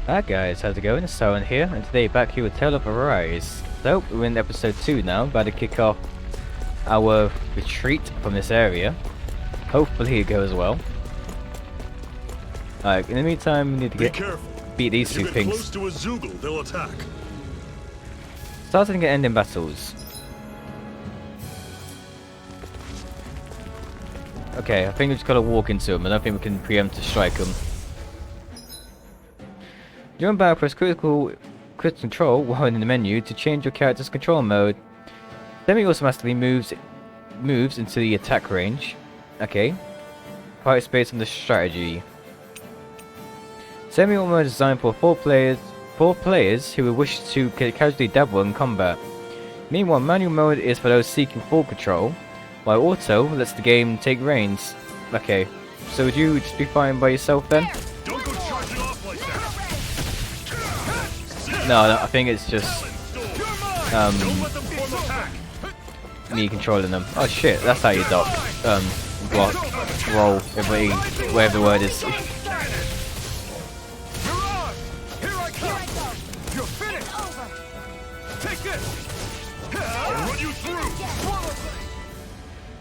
Hi guys, how's it going? It's Tyron here, and today back here with Tale of Arise. So, we're in episode 2 now, about to kick off our retreat from this area. Hopefully it goes well. Alright, in the meantime, we need to beat these two things. Close to a Zoogle, they'll attack. Starting to end in battles. Okay, I think we just gotta walk into them. I don't think we can preempt to strike them. During battle, press critical control while in the menu to change your character's control mode. Semi-automatically moves into the attack range. Okay. Fight based on the strategy. Semi-auto mode is designed for four players who wish to casually dabble in combat. Meanwhile, manual mode is for those seeking full control, while auto lets the game take reins. Okay. So would you just be fighting by yourself then? Don't go charging off like that. No, I think it's just me controlling them. Oh shit, that's how you dock. Block, roll, whatever the word is.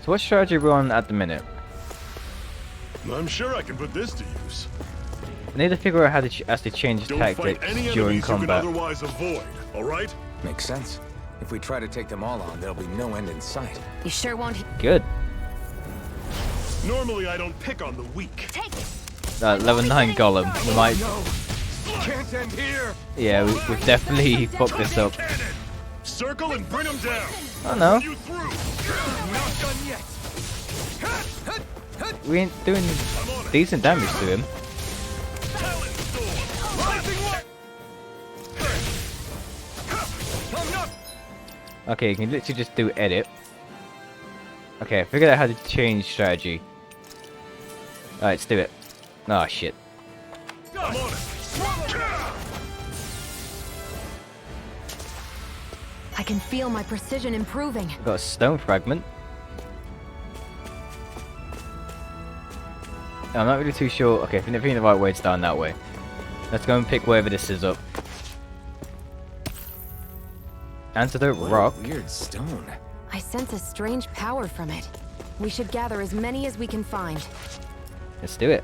So what strategy are we on at the minute? I'm sure I can put this to use. I need to figure out how to actually change tactics during combat. Otherwise avoid, all right? Makes sense. If we try to take them all on, there'll be no end in sight. You sure won't. Good. Normally I don't pick on the weak. Level 9 Golem. We might. Can't end here. Yeah, we've definitely fucked this up. Circle and bring them down. Oh no. You through. Not done yet. We ain't doing decent damage to him. Okay, you can literally just do edit. Okay, I figured out how to change strategy. Alright, let's do it. Oh shit. I'm on it. I can feel my precision improving. Got a stone fragment. I'm not really too sure. Okay, I think the right way is down that way. Let's go and pick wherever this is up. Antidote rock. Weird stone. I sense a strange power from it. We should gather as many as we can find. Let's do it.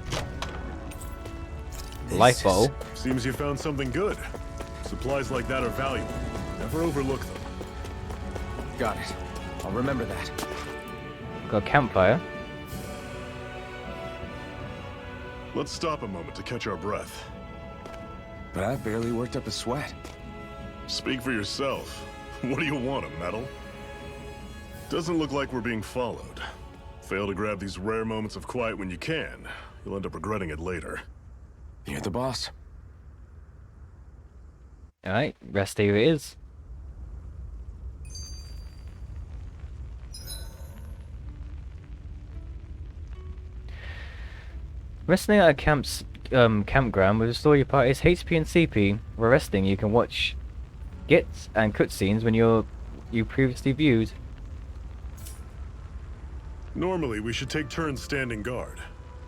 Life bowl. Seems you found something good. Supplies like that are valuable. Never overlook them. Got it. I'll remember that. Got a campfire. Let's stop a moment to catch our breath. But I've barely worked up a sweat. Speak for yourself. What do you want, a medal? Doesn't look like we're being followed. Fail to grab these rare moments of quiet when you can. You'll end up regretting it later. You're the boss. Alright, rest area it is. Resting at a campground will restore your party's HP and CP. While resting, you can watch gits and cutscenes when you previously viewed. Normally, we should take turns standing guard.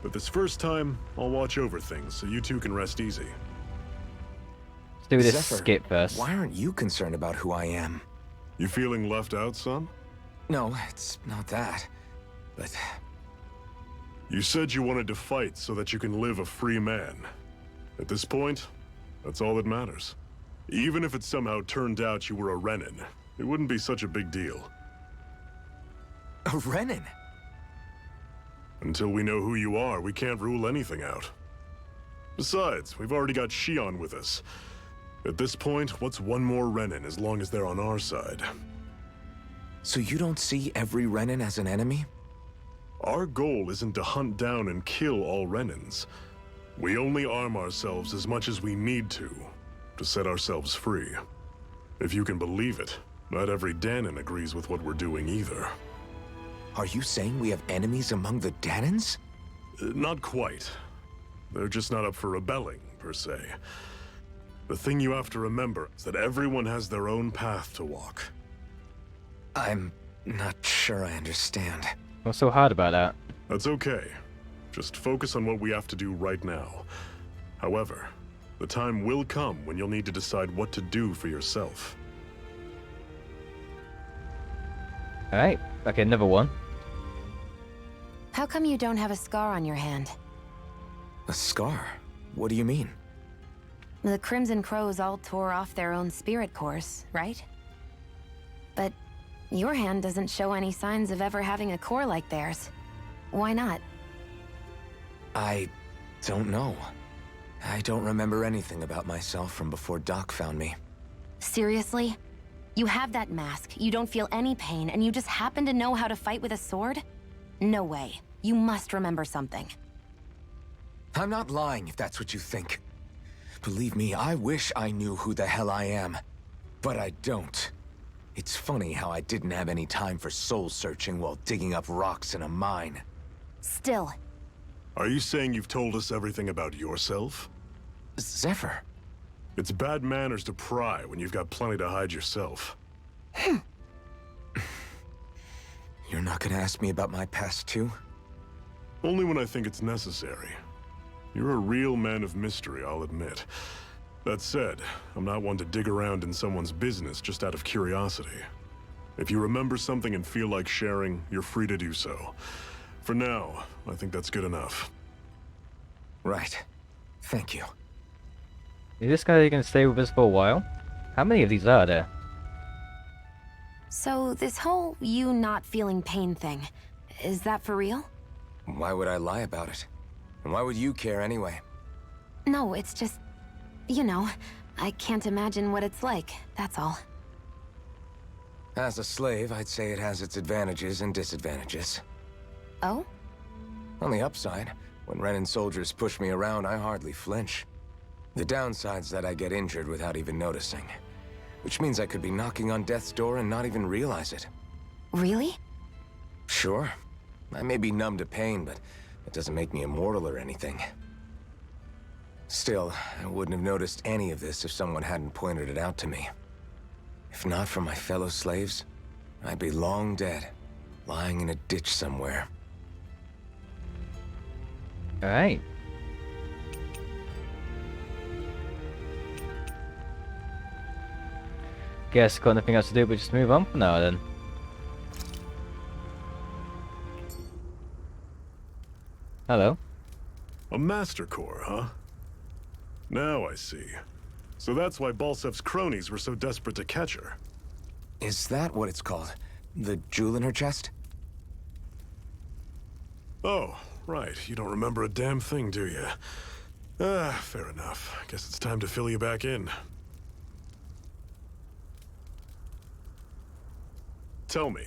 But this first time, I'll watch over things so you two can rest easy. Let's do this Zephyr, skip first. Why aren't you concerned about who I am? You feeling left out, son? No, it's not that. But You said you wanted to fight so that you can live a free man. At this point, that's all that matters. Even if it somehow turned out you were a Renin, it wouldn't be such a big deal. a Renin. Until we know who you are, we can't rule anything out. Besides, we've already got Shion with us. At this point, what's one more Renin as long as they're on our side? So you don't see every Renin as an enemy? Our goal isn't to hunt down and kill all Renins. We only arm ourselves as much as we need to set ourselves free. If you can believe it, not every Danon agrees with what we're doing either. Are you saying we have enemies among the Danons? Not quite. They're just not up for rebelling, per se. The thing you have to remember is that everyone has their own path to walk. I'm not sure I understand. What's so hard about that? That's okay. Just focus on what we have to do right now. However, The time will come when you'll need to decide what to do for yourself. Alright, okay, another one. How come you don't have a scar on your hand? A scar? What do you mean? The Crimson Crows all tore off their own spirit cores, right? But your hand doesn't show any signs of ever having a core like theirs. Why not? I don't know. I don't remember anything about myself from before Doc found me. Seriously? You have that mask, you don't feel any pain, and you just happen to know how to fight with a sword? No way. You must remember something. I'm not lying if that's what you think. Believe me, I wish I knew who the hell I am. But I don't. It's funny how I didn't have any time for soul-searching while digging up rocks in a mine. Still. Are you saying you've told us everything about yourself? Zephyr. It's bad manners to pry when you've got plenty to hide yourself. You're not gonna ask me about my past too? Only when I think it's necessary. You're a real man of mystery, I'll admit. That said, I'm not one to dig around in someone's business just out of curiosity. If you remember something and feel like sharing, you're free to do so. For now, I think that's good enough. Right. Thank you. Is this guy gonna stay with us for a while? How many of these are there? So this whole you not feeling pain thing, is that for real? Why would I lie about it? And why would you care anyway? No, it's just, you know, I can't imagine what it's like, that's all. As a slave, I'd say it has its advantages and disadvantages. Oh? On the upside, when Renan soldiers push me around, I hardly flinch. The downside's that I get injured without even noticing. Which means I could be knocking on death's door and not even realize it. Really? Sure. I may be numb to pain, but it doesn't make me immortal or anything. Still, I wouldn't have noticed any of this if someone hadn't pointed it out to me. If not for my fellow slaves, I'd be long dead, lying in a ditch somewhere. Alright. Guess got nothing else to do but just move on for now then. Hello. A Master Core, huh? Now I see. So that's why Balsev's cronies were so desperate to catch her. Is that what it's called? The jewel in her chest? Oh, right. You don't remember a damn thing, do you? Fair enough. Guess it's time to fill you back in. Tell me,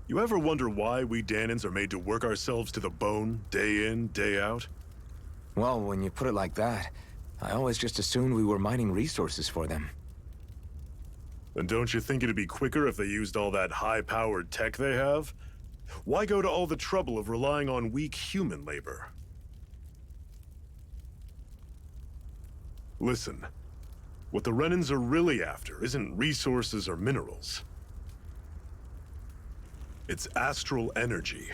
you ever wonder why we Danans are made to work ourselves to the bone, day in, day out? Well, when you put it like that, I always just assumed we were mining resources for them. And don't you think it'd be quicker if they used all that high-powered tech they have? Why go to all the trouble of relying on weak human labor? Listen, what the Renans are really after isn't resources or minerals. It's astral energy.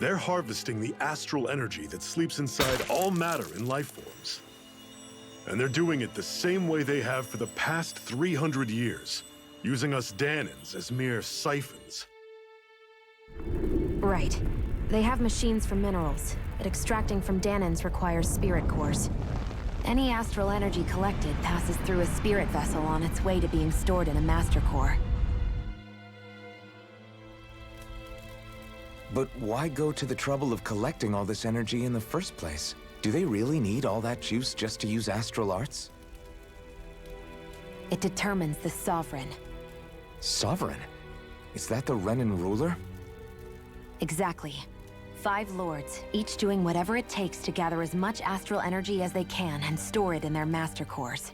They're harvesting the astral energy that sleeps inside all matter in life forms. And they're doing it the same way they have for the past 300 years, using us Danans as mere siphons. Right. They have machines for minerals, but extracting from Danans requires spirit cores. Any astral energy collected passes through a spirit vessel on its way to being stored in a master core. But why go to the trouble of collecting all this energy in the first place? Do they really need all that juice just to use astral arts? It determines the Sovereign. Sovereign? Is that the Renan ruler? Exactly. 5 lords, each doing whatever it takes to gather as much astral energy as they can and store it in their master cores.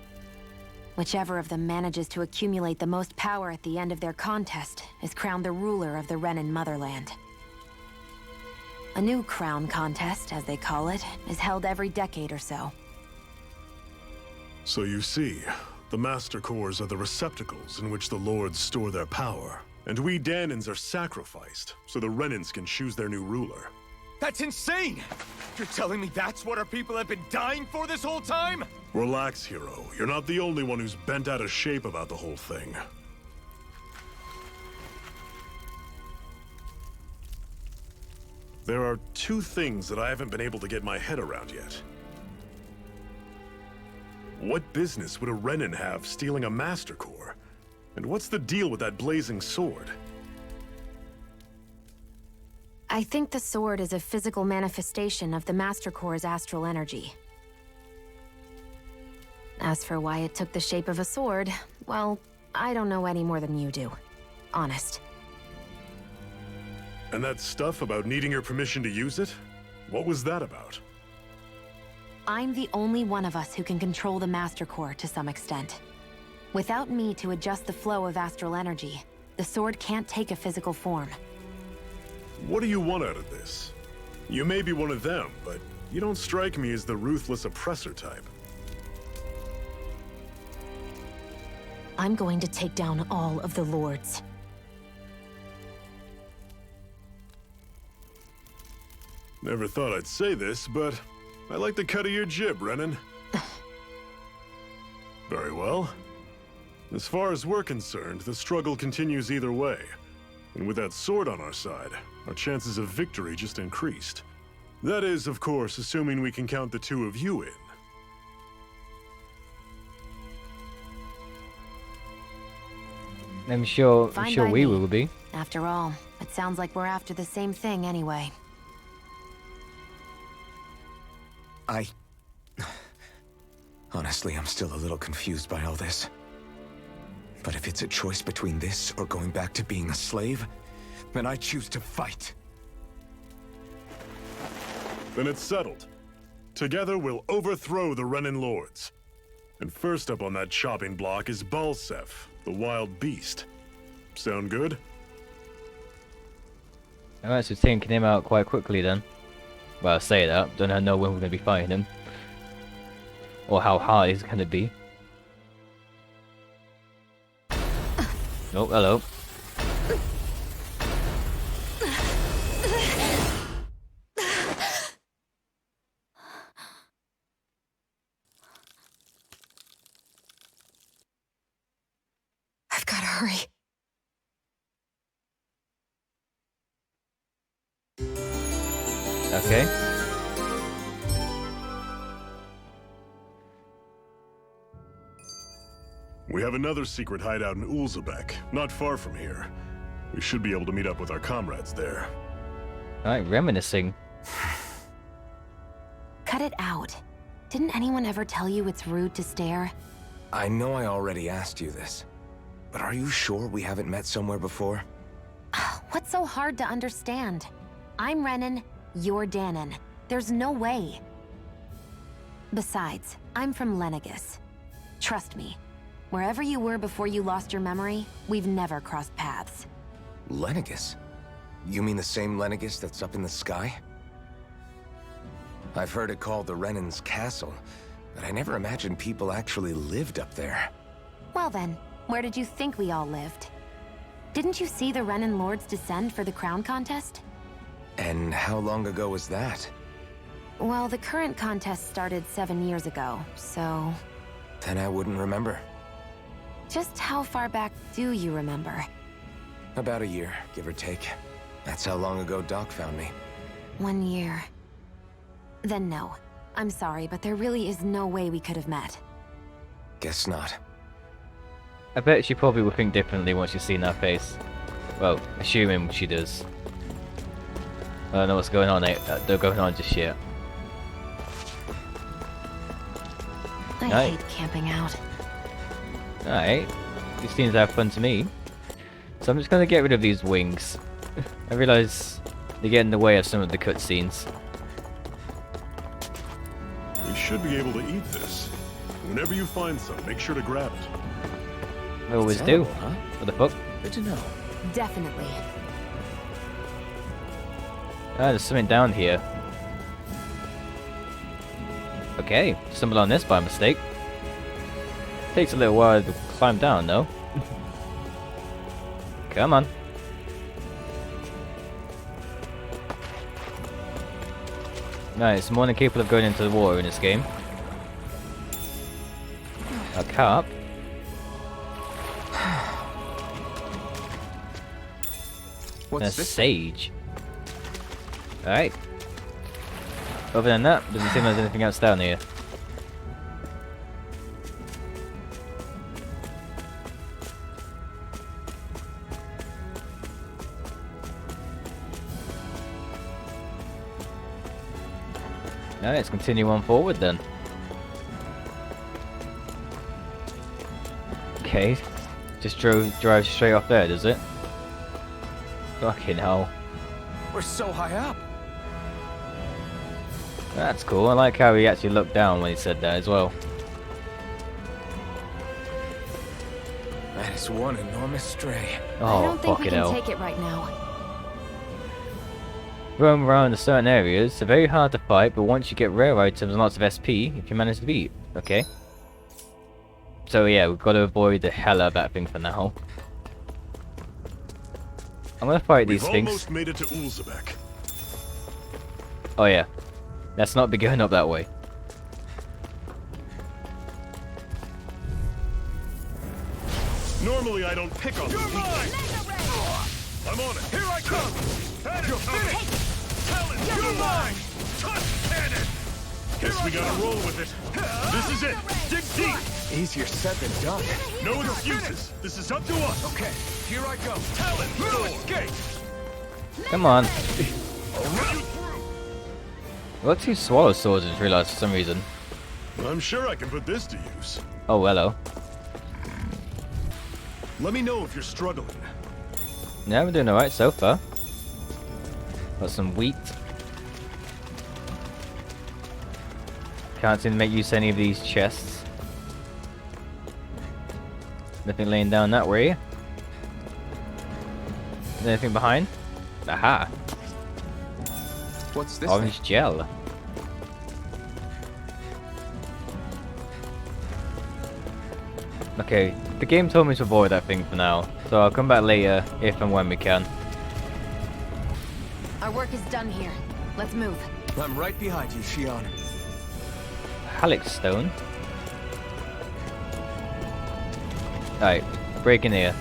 Whichever of them manages to accumulate the most power at the end of their contest is crowned the ruler of the Renan motherland. A new crown contest, as they call it, is held every decade or so. So you see, the Master Cores are the receptacles in which the Lords store their power. And we Danans are sacrificed, so the Renans can choose their new ruler. That's insane! You're telling me that's what our people have been dying for this whole time? Relax, hero. You're not the only one who's bent out of shape about the whole thing. There are two things that I haven't been able to get my head around yet. What business would a Renan have stealing a Master Core? And what's the deal with that blazing sword? I think the sword is a physical manifestation of the Master Core's astral energy. As for why it took the shape of a sword, well, I don't know any more than you do. Honest. And that stuff about needing your permission to use it? What was that about? I'm the only one of us who can control the Master Core to some extent. Without me to adjust the flow of astral energy, the sword can't take a physical form. What do you want out of this? You may be one of them, but you don't strike me as the ruthless oppressor type. I'm going to take down all of the lords. Never thought I'd say this, but I like the cut of your jib, Renan. Very well. As far as we're concerned, the struggle continues either way. And with that sword on our side, our chances of victory just increased. That is, of course, assuming we can count the two of you in. I'm sure Fine by we me. will be. After all, it sounds like we're after the same thing anyway. Honestly, I'm still a little confused by all this. But if it's a choice between this or going back to being a slave, then I choose to fight. Then it's settled. Together we'll overthrow the Renan lords. And first up on that chopping block is Balsef, the wild beast. Sound good? Alright, so taking him out quite quickly then. Well, I say that, don't know when we're going to be fighting him. Or how hard he's going to be. Oh, hello. I've got to hurry. Okay. We have another secret hideout in Ulzebek, not far from here. We should be able to meet up with our comrades there. Alright, reminiscing. Cut it out. Didn't anyone ever tell you it's rude to stare? I know I already asked you this, but are you sure we haven't met somewhere before? What's so hard to understand? I'm Renan, you're Danon. There's no way. Besides, I'm from Lenegis. Trust me, wherever you were before you lost your memory, we've never crossed paths. Lenegis? You mean the same Lenegis that's up in the sky? I've heard it called the Renan's Castle, but I never imagined people actually lived up there. Well then, where did you think we all lived? Didn't you see the Renan lords descend for the crown contest? And how long ago was that? Well, the current contest started 7 years ago, so... Then I wouldn't remember. Just how far back do you remember? About a year, give or take. That's how long ago Doc found me. 1 year. Then no. I'm sorry, but there really is no way we could have met. Guess not. I bet she probably will think differently once she's seen our face. Well, assuming she does. I don't know what's going on, just yet. I Right. hate camping out. Alright, these seems to have fun to me. So I'm just gonna get rid of these wings. I realise they get in the way of some of the cutscenes. We should be able to eat this. Whenever you find some, make sure to grab it. I always It's do. edible, huh? What the fuck? Good to know. Definitely. Ah, there's something down here. Okay, stumbled on this by mistake. Takes a little while to climb down though. Come on. Nice, more than capable of going into the water in this game. A carp. What's And a this? sage. Alright. Other than that, doesn't seem like there's anything else down here. Alright, let's continue on forward then. Okay, just drive straight off there, does it? Fucking hell. We're so high up. That's cool, I like how he actually looked down when he said that as well. That is one enormous stray. I Oh, don't think we fucking can hell. take it right now. Roam around in certain areas, they're very hard to fight, but once you get rare items and lots of SP, if you manage to beat. Okay. So yeah, we've got to avoid the hell out of that thing for now. I'm gonna fight these We've things. almost made it to Ulzebek. Oh yeah. Let's not be going up that way. Normally I don't pick on You're mine! I'm on it. Here I come! You're finished! You're mine! Touch cannon! Guess we gotta roll with it. This is it. Dig deep. Easier said than done. No excuses. This is up to us. Okay, here I go. Talon, No sword. escape! Come on. Run you through. I got two swallow swords, I just realised for some reason. I'm sure I can put this to use. Oh, hello. Let me know if you're struggling. Yeah, we're doing alright so far. Got some wheat. Can't seem to make use of any of these chests. Nothing laying down that way. Is there anything behind? Aha! What's this Orange thing? gel. Okay, the game told me to avoid that thing for now, so I'll come back later if and when we can. Our work is done here. Let's move. I'm right behind you, Shion. Halleck stone. Alright, break in here.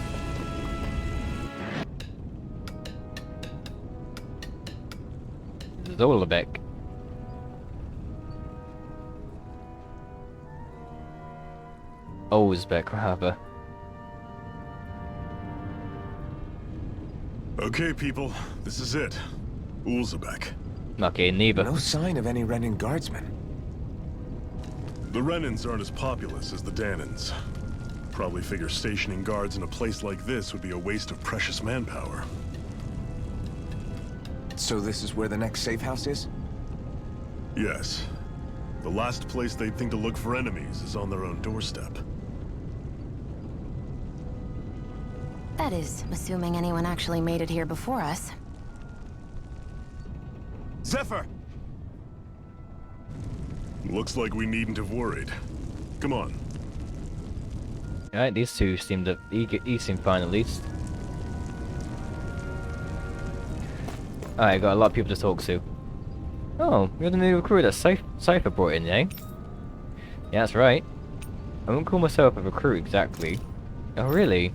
Zolabek. Ozbek, rather. Okay, people. This is it. Ulzebek. Okay, neither. No sign of any Renin guardsmen. The Renins aren't as populous as the Danins. Probably figure stationing guards in a place like this would be a waste of precious manpower. So this is where the next safe house is? Yes. The last place they'd think to look for enemies is on their own doorstep. That is, assuming anyone actually made it here before us. Zephyr! Looks like we needn't have worried. Come on. Alright, these two seemed to... He seemed fine at least. Alright, got a lot of people to talk to. Oh, you're the new recruit that Cypher brought in, eh? Yeah, that's right. I wouldn't call myself a recruit exactly. Oh, really?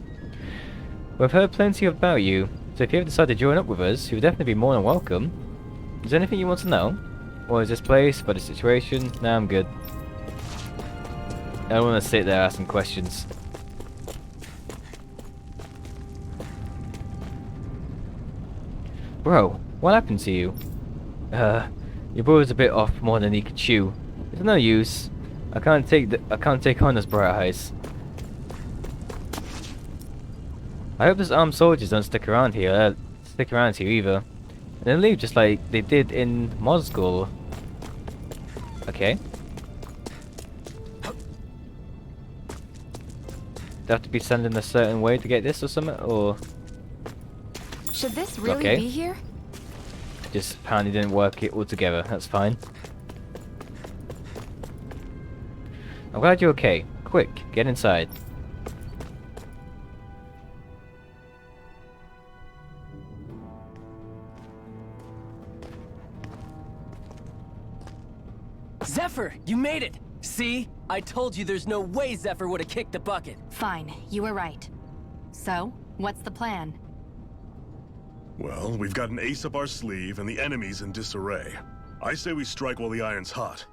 We've heard plenty about you, so if you ever decide to join up with us, you'll definitely be more than welcome. Is there anything you want to know? What is this place? What is the situation? Nah, I'm good. I don't want to sit there asking questions. Bro, what happened to you? Your brother's a bit off more than he could chew. It's no use. I can't take on this bright eyes. I hope those armed soldiers don't stick around here. Either. And then leave just like they did in mod school. Okay. Do I have to be sending a certain way to get this or something, or Should this really Okay. be here? just apparently didn't work it all together? That's fine. I'm glad you're okay. Quick, get inside. Zephyr, you made it! See? I told you there's no way Zephyr would have kicked the bucket. Fine, you were right. So, what's the plan? Well, we've got an ace up our sleeve and the enemy's in disarray. I say we strike while the iron's hot.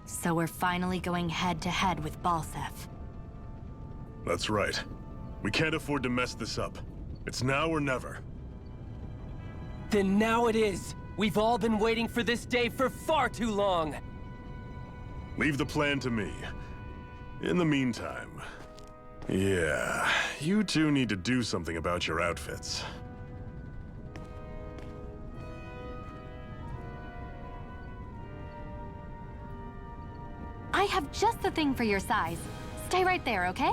So we're finally going head-to-head with Balsef. That's right. We can't afford to mess this up. It's now or never. Then now it is! We've all been waiting for this day for far too long! Leave the plan to me. In the meantime... Yeah, you two need to do something about your outfits. I have just the thing for your size. Stay right there, okay?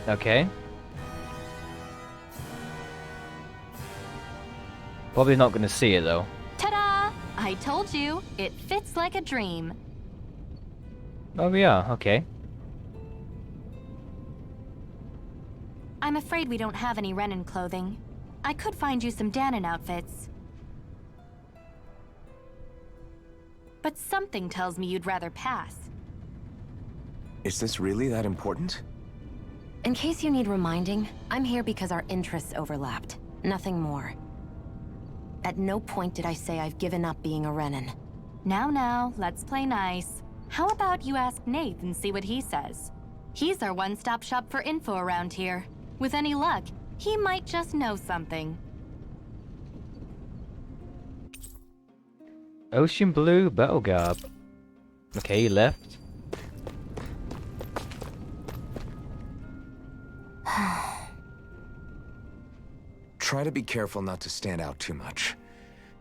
Okay. Probably not gonna see it though. Ta-da! I told you, it fits like a dream. Oh yeah, okay. I'm afraid we don't have any Renin clothing. I could find you some Danon outfits. But something tells me you'd rather pass. Is this really that important? In case you need reminding, I'm here because our interests overlapped. Nothing more. At no point did I say I've given up being a Renin. Now, let's play nice. How about you ask Nath and see what he says? He's our one-stop shop for info around here. With any luck, he might just know something. Ocean Blue Battle Garb. Okay, he left. Try to be careful not to stand out too much.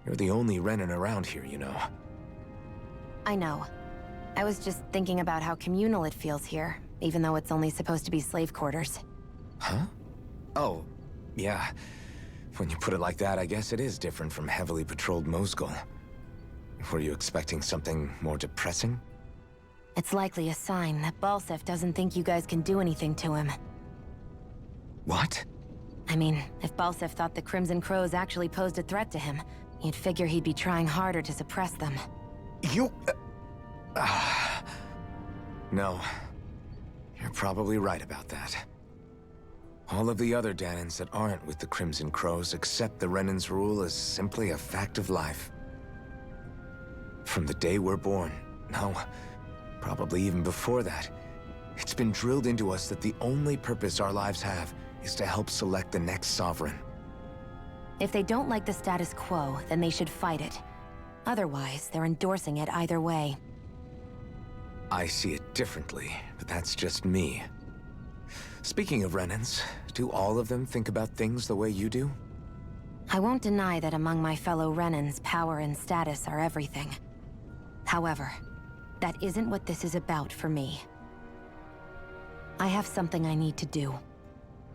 You're the only Renin around here, you know. I know. I was just thinking about how communal it feels here, even though it's only supposed to be slave quarters. Huh? Oh, yeah. When you put it like that, I guess it is different from heavily patrolled Mosgul. Were you expecting something more depressing? It's likely a sign that Balsef doesn't think you guys can do anything to him. What? I mean, if Balsef thought the Crimson Crows actually posed a threat to him, you'd figure he'd be trying harder to suppress them. You... No. You're probably right about that. All of the other Danons that aren't with the Crimson Crows accept the Renin's rule as simply a fact of life. From the day we're born, no, probably even before that, it's been drilled into us that the only purpose our lives have is to help select the next sovereign. If they don't like the status quo, then they should fight it. Otherwise, they're endorsing it either way. I see it differently, but that's just me. Speaking of Renins, do all of them think about things the way you do? I won't deny that among my fellow Renins, power and status are everything. However, that isn't what this is about for me. I have something I need to do.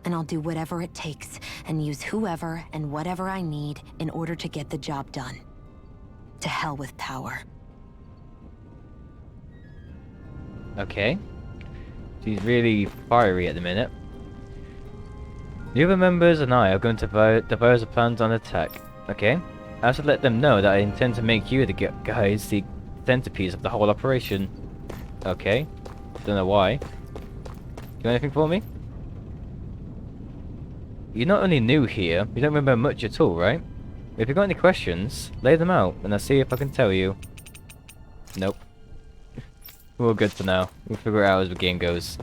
And I'll do whatever it takes, and use whoever and whatever I need in order to get the job done. To hell with power. Okay. She's really fiery at the minute. The other members and I are going to devise the plans on attack. Okay? I should let them know that I intend to make you the guys the centerpiece of the whole operation. Okay. Don't know why. Do anything for me? You're not only new here, you don't remember much at all, right? If you've got any questions, lay them out, and I'll see if I can tell you. Nope. We're all good for now. We'll figure it out as the game goes.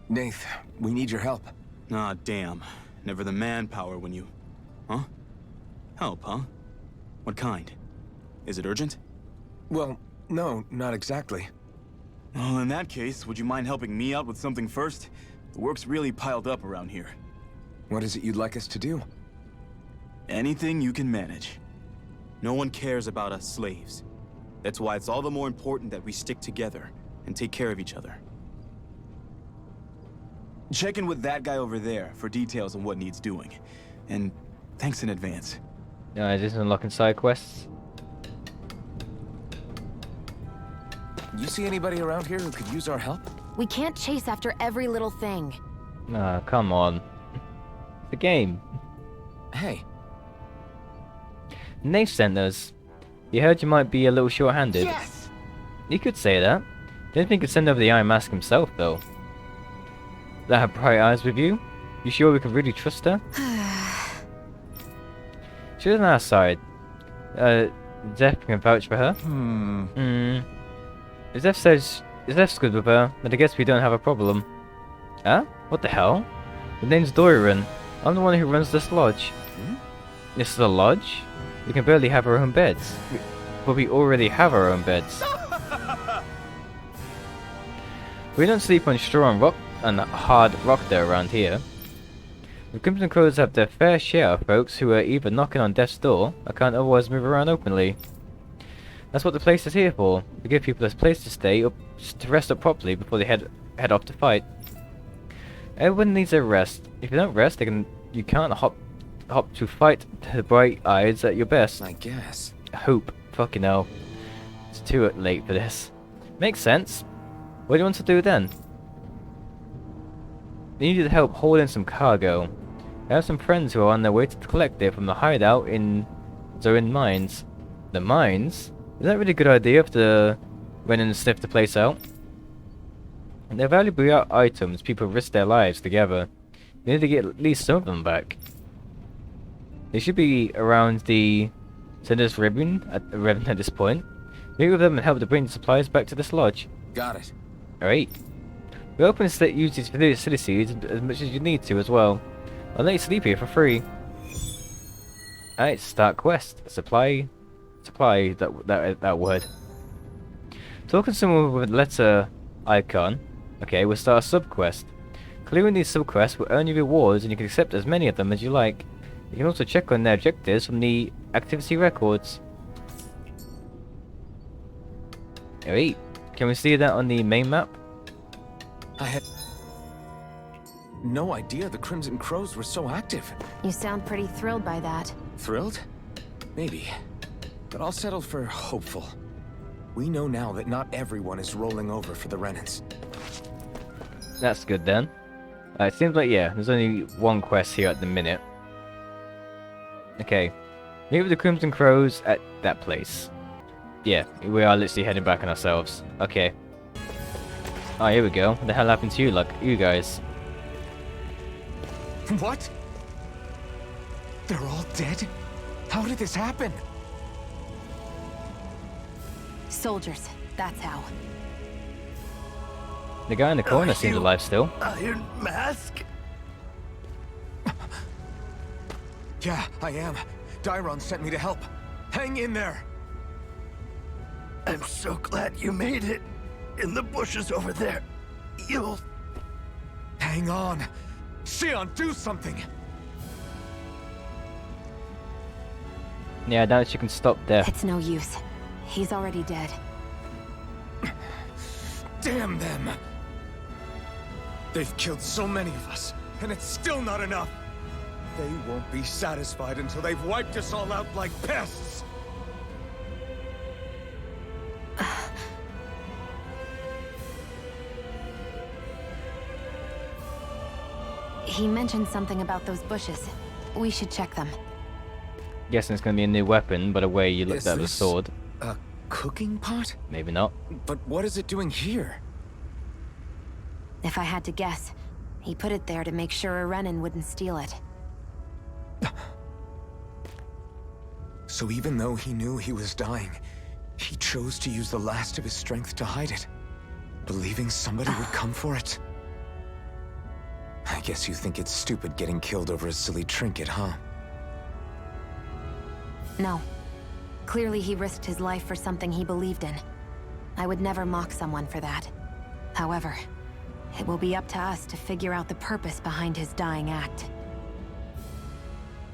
Nath, we need your help. Ah, damn. Never the manpower when you... Huh? Help, huh? What kind? Is it urgent? Well, no, not exactly. Well, in that case, would you mind helping me out with something first? The work's really piled up around here. What is it you'd like us to do? Anything you can manage. No one cares about us slaves. That's why it's all the more important that we stick together and take care of each other. Check in with that guy over there for details on what needs doing. And thanks in advance. Is this unlocking side quests? You see anybody around here who could use our help? We can't chase after every little thing. Ah, come on. The game. Hey, Nate sent us. He heard you might be a little short-handed. Yes! You could say that. Didn't think he'd send over the Iron Mask himself, though. That had bright eyes with you? You sure we can really trust her? She's on our side. Zeph can vouch for her. If Zeph's good with her, then I guess we don't have a problem. Huh? What the hell? The name's Doiran. I'm the one who runs this lodge. This is a lodge? We can barely have our own beds. But we already have our own beds. We don't sleep on straw and rock and hard rock there around here. The Crimson Crows have their fair share of folks who are either knocking on death's door or can't otherwise move around openly. That's what the place is here for. To give people a place to stay up, to rest up properly before they head off to fight. Everyone needs a rest. If you don't rest, you can't hop to fight to the bright eyes at your best. I guess. Hope. Fucking hell. It's too late for this. Makes sense. What do you want to do then? You needed help hauling some cargo. I have some friends who are on their way to collect it from the hideout in Zorin Mines. The mines? Is that a really good idea if the Renan sniff the place out? They're valuable items people risk their lives together. You need to get at least some of them back. They should be around the Sender's ribbon at this point. Meet with them and help to bring the supplies back to this lodge. Got it. Alright. We're open to use these facilities as much as you need to as well. I'll let you sleep here for free. Alright, start quest. Supply that word. Talking to someone with a letter icon. Okay, we'll start a sub-quest. Clearing these sub-quests will earn you rewards and you can accept as many of them as you like. You can also check on their objectives from the activity records. Alright, can we see that on the main map? I had no idea the Crimson Crows were so active. You sound pretty thrilled by that. Thrilled? Maybe. But I'll settle for hopeful. We know now that not everyone is rolling over for the Renans. That's good then. It seems like, yeah, there's only one quest here at the minute. Okay. Meet with the Crimson Crows at that place. Yeah, we are literally heading back on ourselves. Okay. Oh, here we go. What the hell happened to you guys? What? They're all dead? How did this happen? Soldiers, that's how. The guy in the corner seems alive still. Iron Mask? Yeah, I am. Tyron sent me to help. Hang in there! I'm so glad you made it. In the bushes over there. You'll... Hang on! Sion, do something! Yeah, I doubt you can stop death. It's no use. He's already dead. Damn them! They've killed so many of us, and it's still not enough! They won't be satisfied until they've wiped us all out like pests! He mentioned something about those bushes. We should check them. Guessing it's gonna be a new weapon, by the way you looked at the sword. A cooking pot? Maybe not. But what is it doing here? If I had to guess, he put it there to make sure a Renan wouldn't steal it. So even though he knew he was dying, he chose to use the last of his strength to hide it, believing somebody would come for it. I guess you think it's stupid getting killed over a silly trinket, huh? No. Clearly he risked his life for something he believed in. I would never mock someone for that. However, it will be up to us to figure out the purpose behind his dying act.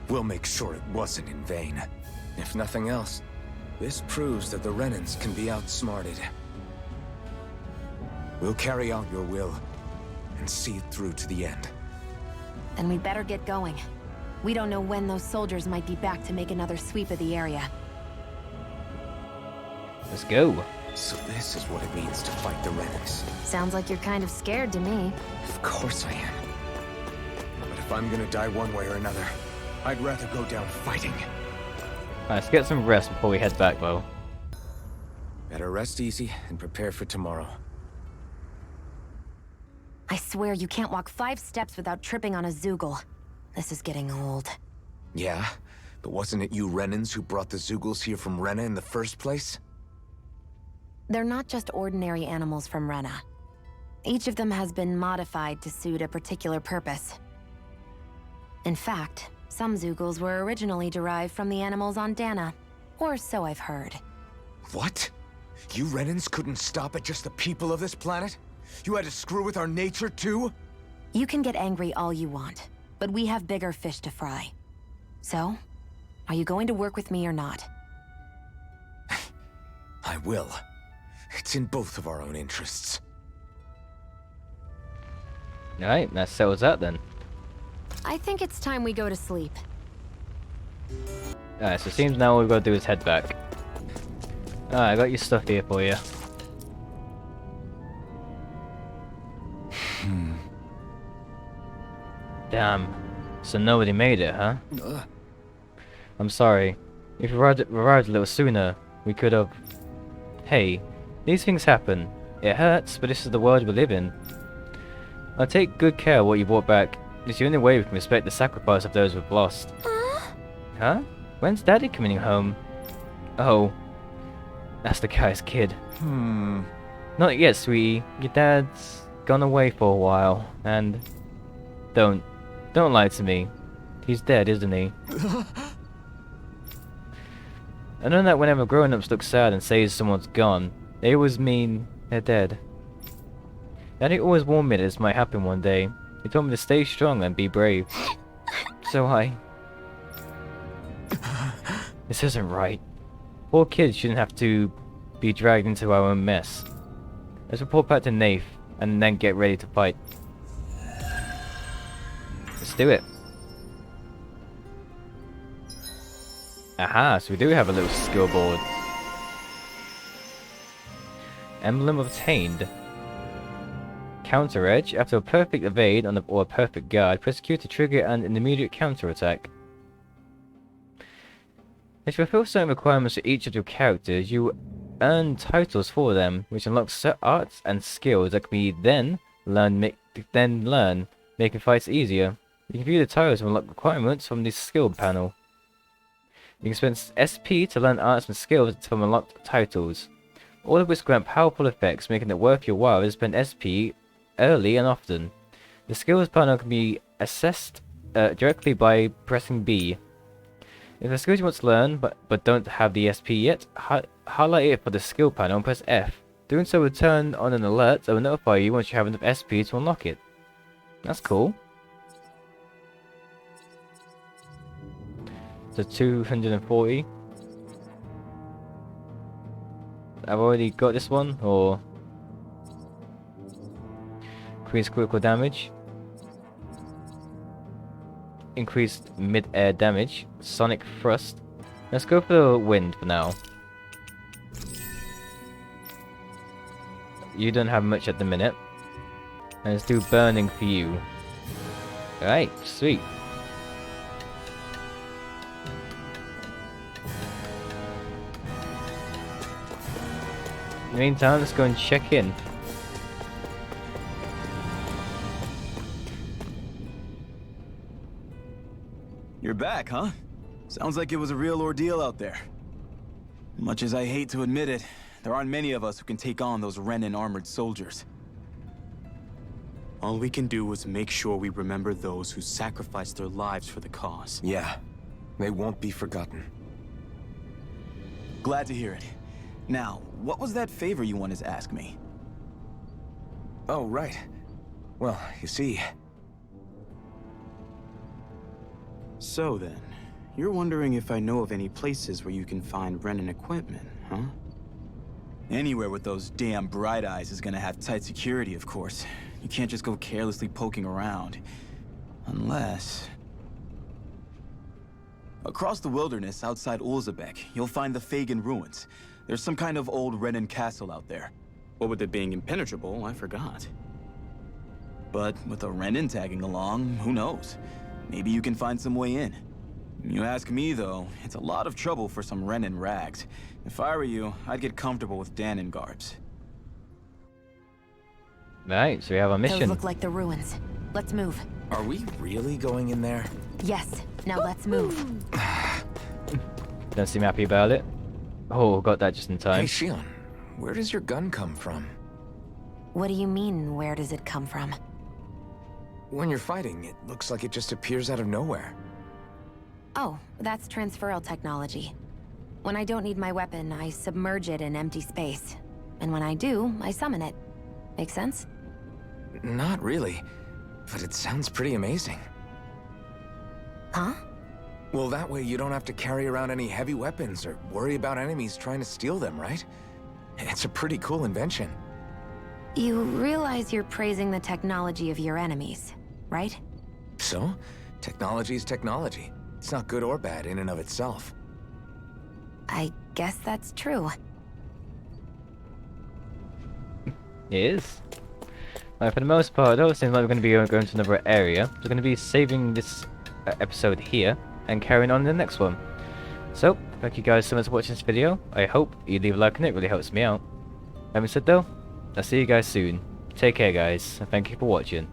We'll make sure it wasn't in vain. If nothing else, this proves that the Renans can be outsmarted. We'll carry out your will, and see it through to the end. Then we'd better get going. We don't know when those soldiers might be back to make another sweep of the area. Let's go. So this is what it means to fight the Renans. Sounds like you're kind of scared to me. Of course I am. But if I'm gonna die one way or another, I'd rather go down fighting. Alright, let's get some rest before we head back, though. Better rest easy and prepare for tomorrow. I swear you can't walk 5 steps without tripping on a Zoogle. This is getting old. Yeah? But wasn't it you Renans who brought the Zoogles here from Rena in the first place? They're not just ordinary animals from Rena. Each of them has been modified to suit a particular purpose. In fact, some Zoogles were originally derived from the animals on Dana. Or so I've heard. What? You Renans couldn't stop at just the people of this planet? You had to screw with our nature too? You can get angry all you want, but we have bigger fish to fry. So, are you going to work with me or not? I will. It's in both of our own interests. Alright, that settles that then. I think it's time we go to sleep. Alright, so it seems now all we've got to do is head back. Alright, I got your stuff here for you. Damn. So nobody made it, huh? I'm sorry. If we arrived a little sooner, we could have... Hey, these things happen. It hurts, but this is the world we live in. I'll take good care of what you brought back. It's the only way we can respect the sacrifice of those we've lost. Huh? When's Daddy coming home? Oh. That's the guy's kid. Not yet, sweetie. Your dad's gone away for a while, and... Don't lie to me. He's dead, isn't he? I know that whenever grown-ups look sad and say someone's gone, they always mean they're dead. Daddy always warned me that this might happen one day. He told me to stay strong and be brave. So This isn't right. Poor kids shouldn't have to be dragged into our own mess. Let's report back to Nath, and then get ready to fight. Let's do it. Aha, so we do have a little skill board. Emblem obtained. Counter edge. After a perfect evade or a perfect guard, press Q to trigger an immediate counter attack. If you fulfill certain requirements for each of your characters, you earn titles for them, which unlock set arts and skills that can be then learn, making fights easier. You can view the titles and unlock requirements from the skill panel. You can spend SP to learn arts and skills from unlocked titles, all of which grant powerful effects, making it worth your while to spend SP early and often. The skills panel can be accessed directly by pressing B. If the skills you want to learn but don't have the SP yet, highlight it for the skill panel and press F. Doing so will turn on an alert that will notify you once you have enough SP to unlock it. That's cool. So 240. I've already got this one, or increased critical damage, increased mid-air damage, sonic thrust. Let's go for the wind for now. You don't have much at the minute, and let's do burning for you. Alright, sweet. In the meantime, let's go and check in. You're back, huh? Sounds like it was a real ordeal out there. Much as I hate to admit it, there aren't many of us who can take on those Renan armored soldiers. All we can do is make sure we remember those who sacrificed their lives for the cause. Yeah, they won't be forgotten. Glad to hear it. Now, what was that favor you wanted to ask me? Oh, right. Well, you see... So then, you're wondering if I know of any places where you can find Renan equipment, huh? Anywhere with those damn bright eyes is gonna have tight security, of course. You can't just go carelessly poking around. Unless... Across the wilderness outside Ulzebek, you'll find the Fagin ruins. There's some kind of old Renin castle out there. What with it being impenetrable, I forgot. But with a Renin tagging along, who knows? Maybe you can find some way in. You ask me, though, it's a lot of trouble for some Renin rags. If I were you, I'd get comfortable with Danon garbs. Right, so we have our Those mission. look like the ruins. Let's move. Are we really going in there? Yes. Now let's move. Don't seem happy about it. Oh, got that just in Hey, time. Shion, where does your gun come from? What do you mean, where does it come from? When you're fighting, it looks like it just appears out of nowhere. Oh, that's transferal technology. When I don't need my weapon, I submerge it in empty space. And when I do, I summon it. Make sense? Not really, but it sounds pretty amazing. Huh? Well, that way you don't have to carry around any heavy weapons or worry about enemies trying to steal them, right? It's a pretty cool invention. You realize you're praising the technology of your enemies, right? So, technology is technology. It's not good or bad in and of itself. I guess that's true. It is. Right, for the most part, though, it seems like we're going to be going to another area. We're going to be saving this episode here and carrying on the next one. So, thank you guys so much for watching this video. I hope you leave a like on it, really helps me out. Having said though, I'll see you guys soon. Take care guys, and thank you for watching.